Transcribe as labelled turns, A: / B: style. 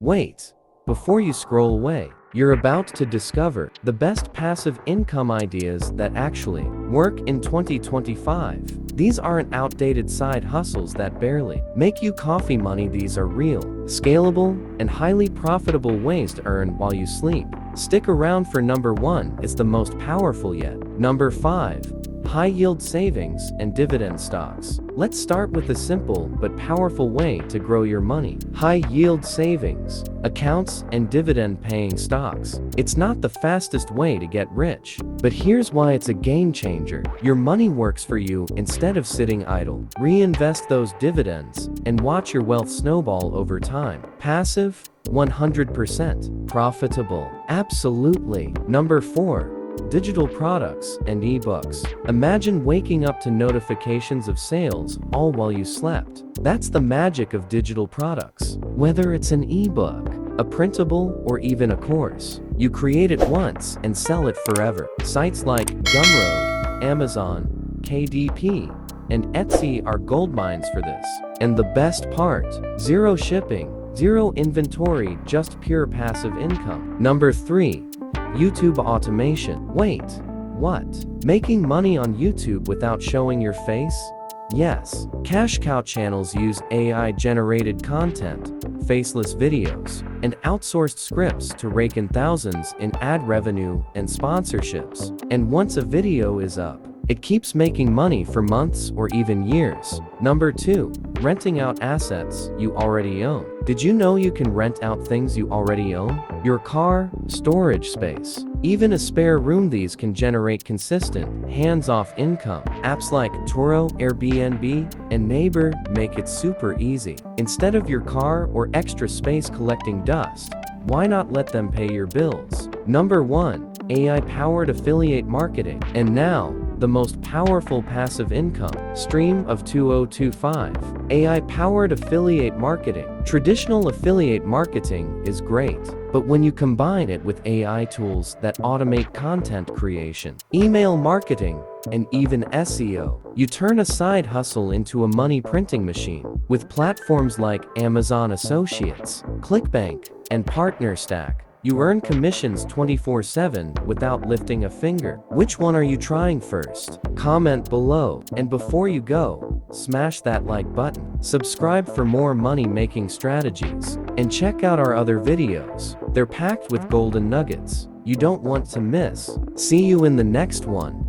A: Wait. Before you scroll away, you're about to discover the best passive income ideas that actually work in 2025. These aren't outdated side hustles that barely make you coffee money. These are real, scalable, and highly profitable ways to earn while you sleep. Stick around for number 1. It's the most powerful yet. Number 5. High-yield savings and dividend stocks. Let's start with a simple but powerful way to grow your money. High-yield savings, accounts, and dividend-paying stocks. It's not the fastest way to get rich, but here's why it's a game changer. Your money works for you instead of sitting idle. Reinvest those dividends and watch your wealth snowball over time. Passive, 100%. Profitable, absolutely. Number 4. Digital products and ebooks. Imagine waking up to notifications of sales all while you slept. That's the magic of digital products. Whether it's an ebook, a printable, or even a course, you create it once and sell it forever. Sites like Gumroad, Amazon, KDP, and Etsy are goldmines for this. And the best part, zero shipping, zero inventory, just pure passive income. Number 3. YouTube automation. Wait, what? Making money on YouTube without showing your face? Yes. Cash cow channels use AI-generated content, faceless videos, and outsourced scripts to rake in thousands in ad revenue and sponsorships. And once a video is up, it keeps making money for months or even years. Number 2. Renting out assets you already own. Did you know you can rent out things you already own? Your car, storage space, even a spare room. These can generate consistent, hands-off income. Apps like Turo, Airbnb, and Neighbor make it super easy. Instead of your car or extra space collecting dust, why not let them pay your bills? Number 1. AI-powered affiliate marketing. And now, the most powerful passive income stream of 2025. AI-powered affiliate marketing. Traditional affiliate marketing is great, but when you combine it with AI tools that automate content creation, email marketing, and even SEO, you turn a side hustle into a money printing machine. With platforms like Amazon Associates, ClickBank, and PartnerStack, you earn commissions 24/7 without lifting a finger. Which one are you trying first? Comment below. And before you go, smash that like button. Subscribe for more money-making strategies. And check out our other videos. They're packed with golden nuggets you don't want to miss. See you in the next one.